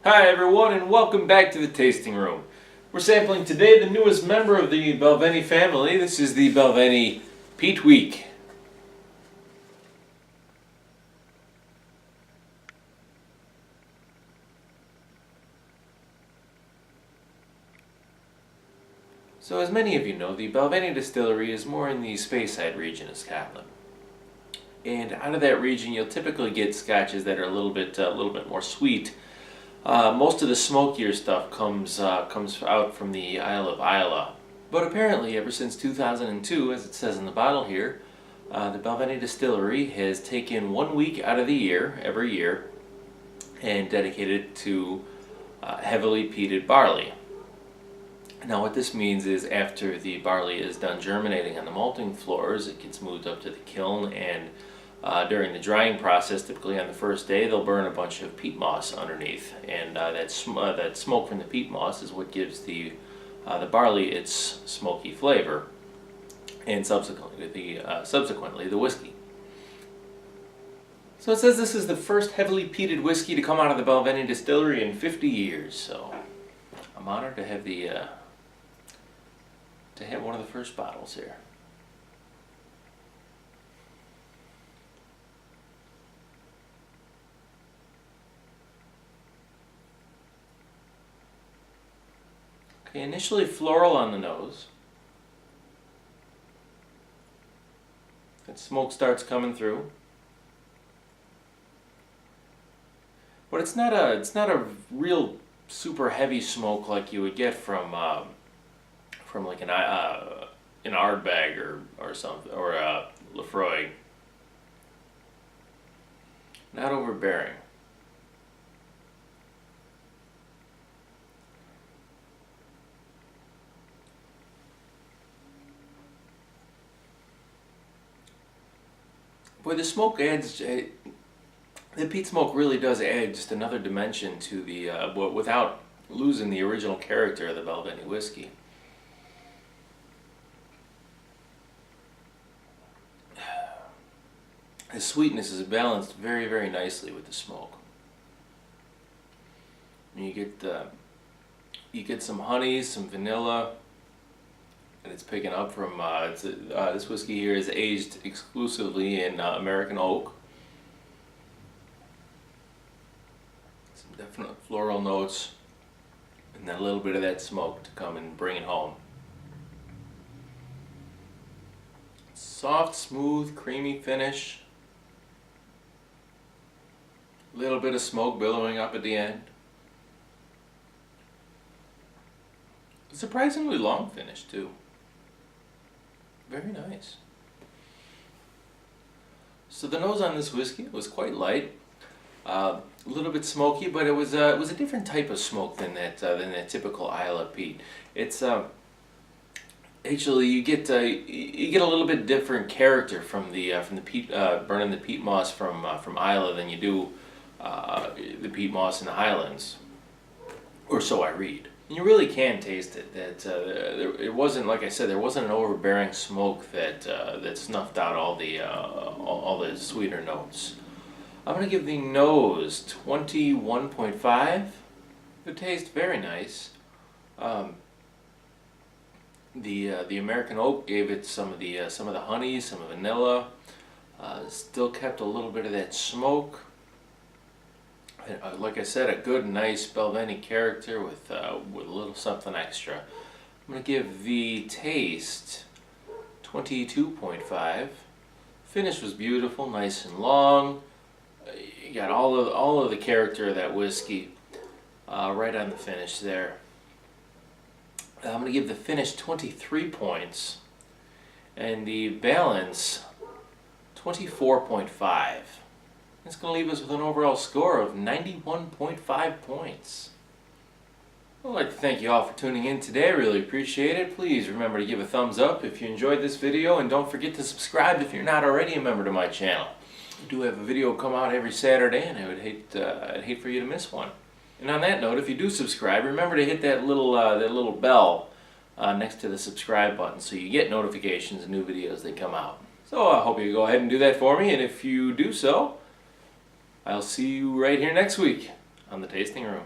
Hi everyone, and welcome back to the tasting room. We're sampling today the newest member of the Balvenie family. This is the Balvenie Peat Week. So as many of you know, the Balvenie distillery is more in the Speyside region of Scotland. And out of that region you'll typically get scotches that are a little bit more sweet. Most of the smokier stuff comes out from the Isle of Islay. But apparently ever since 2002, as it says in the bottle here, the Balvenie distillery has taken 1 week out of the year, every year, and dedicated it to heavily peated barley. Now what this means is after the barley is done germinating on the malting floors, it gets moved up to the kiln, and during the drying process, typically on the first day, they'll burn a bunch of peat moss underneath, and that smoke from the peat moss is what gives the barley its smoky flavor, and subsequently the whiskey. So it says this is the first heavily peated whiskey to come out of the Balvenie distillery in 50 years. So I'm honored to have one of the first bottles here. Okay, initially floral on the nose. That smoke starts coming through, but it's not a real super heavy smoke like you would get from like an Ardbeg or something, or a Lefroy. Not overbearing. Boy, the smoke adds, the peat smoke really does add just another dimension to the, without losing the original character of the Balvenie whiskey. The sweetness is balanced very, very nicely with the smoke. And you get some honey, some vanilla, and it's picking up from this whiskey here is aged exclusively in American oak. Some definite floral notes, and then a little bit of that smoke to come and bring it home. Soft, smooth, creamy finish. A little bit of smoke billowing up at the end. Surprisingly long finish too. Very nice. So the nose on this whiskey was quite light, a little bit smoky, but it was a different type of smoke than that typical Islay peat. It's actually you get a little bit different character from the peat, burning the peat moss from Islay than you do the peat moss in the Highlands, or so I read. You really can taste it. That it wasn't, like I said, there wasn't an overbearing smoke that snuffed out all the sweeter notes. I'm gonna give the nose 21.5. The taste very nice. The American oak gave it some of the honey, some of the vanilla. Still kept a little bit of that smoke. Like I said, a good, nice Balvenie character with a little something extra. I'm going to give the taste 22.5. Finish was beautiful, nice and long. You got all of the character of that whiskey right on the finish there. I'm going to give the finish 23 points, and the balance 24.5. It's going to leave us with an overall score of 91.5 points. I'd like to thank you all for tuning in today. I really appreciate it. Please remember to give a thumbs up if you enjoyed this video, and don't forget to subscribe if you're not already a member to my channel. I do have a video come out every Saturday, and I'd hate for you to miss one. And on that note, if you do subscribe, remember to hit that little bell next to the subscribe button so you get notifications of new videos that come out. So I hope you go ahead and do that for me, and if you do so, I'll see you right here next week on the Tasting Room.